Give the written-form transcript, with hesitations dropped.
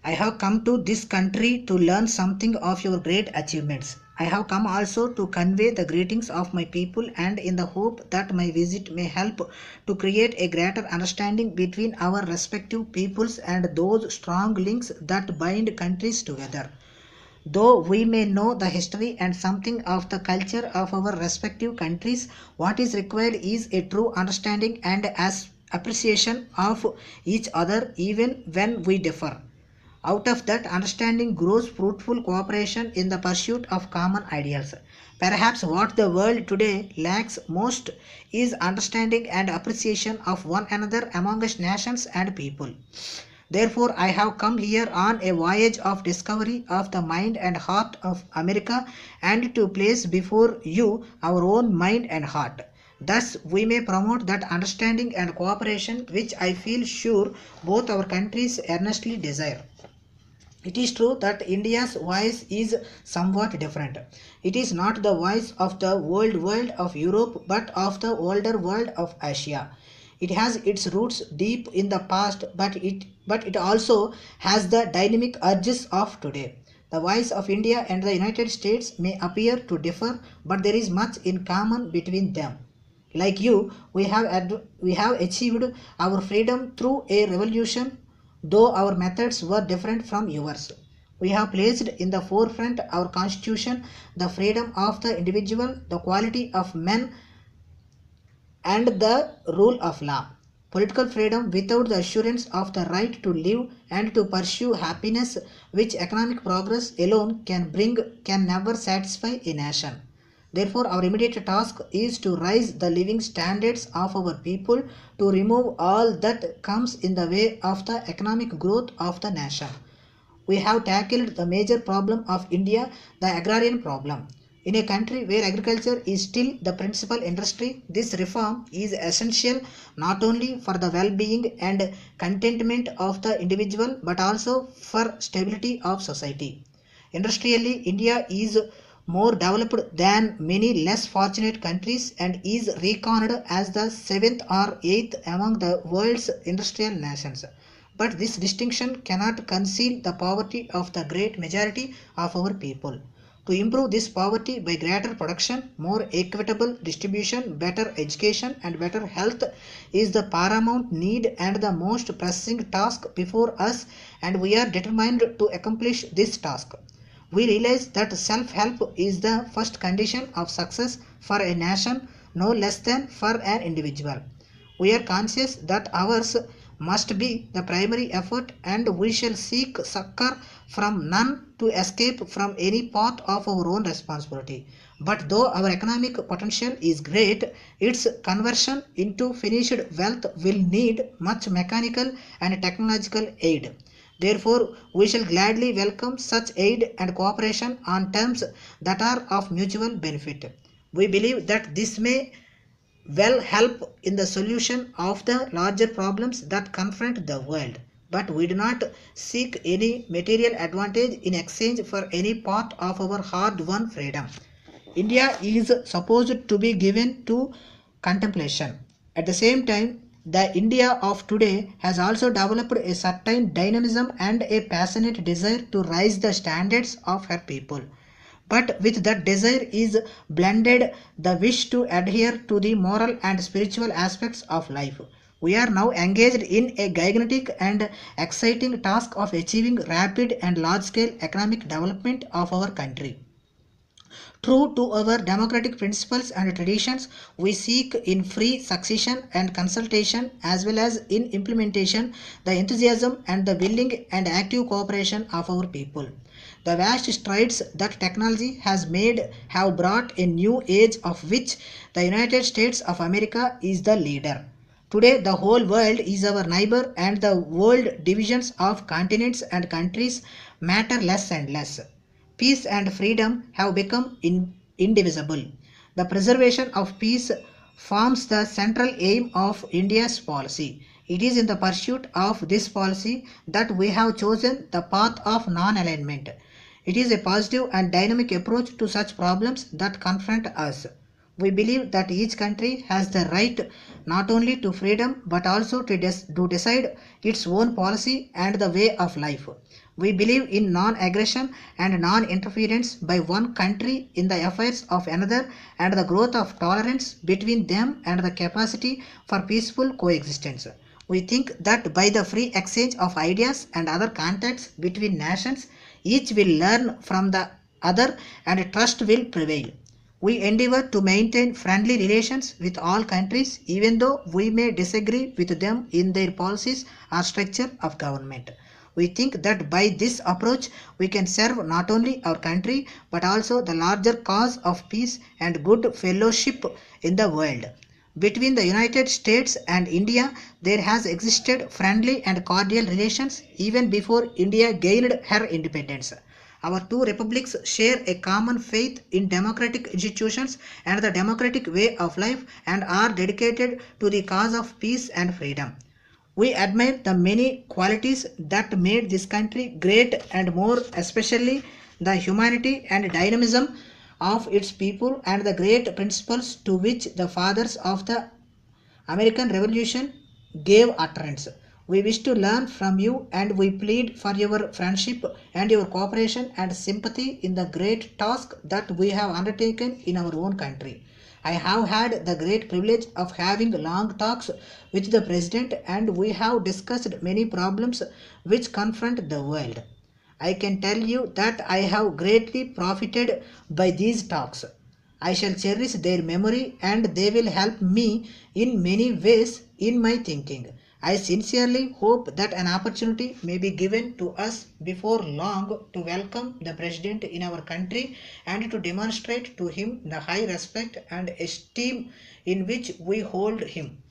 I have come to this country to learn something of your great achievements. I have come also to convey the greetings of my people and in the hope that my visit may help to create a greater understanding between our respective peoples and those strong links that bind countries together. Though we may know the history and something of the culture of our respective countries, what is required is a true understanding and as appreciation of each other even when we differ. Out of that understanding grows fruitful cooperation in the pursuit of common ideals. Perhaps what the world today lacks most is understanding and appreciation of one another among us nations and people. Therefore, I have come here on a voyage of discovery of the mind and heart of America and to place before you our own mind and heart. Thus, we may promote that understanding and cooperation which I feel sure both our countries earnestly desire. It is true that India's voice is somewhat different. It is not the voice of the old world of Europe but of the older world of Asia. It has its roots deep in the past but it also has the dynamic urges of today. The voice of India and the United States may appear to differ, but there is much in common between them. Like you, we have achieved our freedom through a revolution, though our methods were different from yours. We have placed in the forefront our constitution, the freedom of the individual, the quality of men, and the rule of law. Political freedom without the assurance of the right to live and to pursue happiness, which economic progress alone can bring, can never satisfy a nation. Therefore, our immediate task is to raise the living standards of our people, to remove all that comes in the way of the economic growth of the nation. We have tackled the major problem of India, the agrarian problem. In a country where agriculture is still the principal industry, this reform is essential not only for the well-being and contentment of the individual but also for stability of society. Industrially, India is more developed than many less fortunate countries and is reckoned as the seventh or eighth among the world's industrial nations. But this distinction cannot conceal the poverty of the great majority of our people. To improve this poverty by greater production, more equitable distribution, better education, and better health is the paramount need and the most pressing task before us, and we are determined to accomplish this task. We realize that self help is the first condition of success for a nation, no less than for an individual. We are conscious that ours must be the primary effort and we shall seek succor from none to escape from any part of our own responsibility. But though our economic potential is great, its conversion into finished wealth will need much mechanical and technological aid. Therefore, we shall gladly welcome such aid and cooperation on terms that are of mutual benefit. We believe that this may well help in the solution of the larger problems that confront the world. But we do not seek any material advantage in exchange for any part of our hard won freedom. India is supposed to be given to contemplation. At the same time, the India of today has also developed a certain dynamism and a passionate desire to raise the standards of her people. But with that desire is blended the wish to adhere to the moral and spiritual aspects of life. We are now engaged in a gigantic and exciting task of achieving rapid and large scale economic development of our country. True to our democratic principles and traditions, we seek in free succession and consultation as well as in implementation the enthusiasm and the willing and active cooperation of our people. The vast strides that technology has made have brought a new age of which the United States of America is the leader. Today, the whole world is our neighbor, and the world divisions of continents and countries matter less and less. Peace and freedom have become indivisible. The preservation of peace forms the central aim of India's policy. It is in the pursuit of this policy that we have chosen the path of non alignment. It is a positive and dynamic approach to such problems that confront us. We believe that each country has the right not only to freedom but also to decide its own policy and the way of life. We believe in non-aggression and non-interference by one country in the affairs of another and the growth of tolerance between them and the capacity for peaceful coexistence. We think that by the free exchange of ideas and other contacts between nations, each will learn from the other and trust will prevail. We endeavor to maintain friendly relations with all countries even though we may disagree with them in their policies or structure of government. We think that by this approach we can serve not only our country but also the larger cause of peace and good fellowship in the world. Between the United States and India, there has existed friendly and cordial relations even before India gained her independence. Our two republics share a common faith in democratic institutions and the democratic way of life and are dedicated to the cause of peace and freedom. We admire the many qualities that made this country great and more especially the humanity and dynamism of its people and the great principles to which the fathers of the American Revolution gave utterance. We wish to learn from you and we plead for your friendship and your cooperation and sympathy in the great task that we have undertaken in our own country. I have had the great privilege of having long talks with the President and we have discussed many problems which confront the world. I can tell you that I have greatly profited by these talks. I shall cherish their memory and they will help me in many ways in my thinking. I sincerely hope that an opportunity may be given to us before long to welcome the President in our country and to demonstrate to him the high respect and esteem in which we hold him.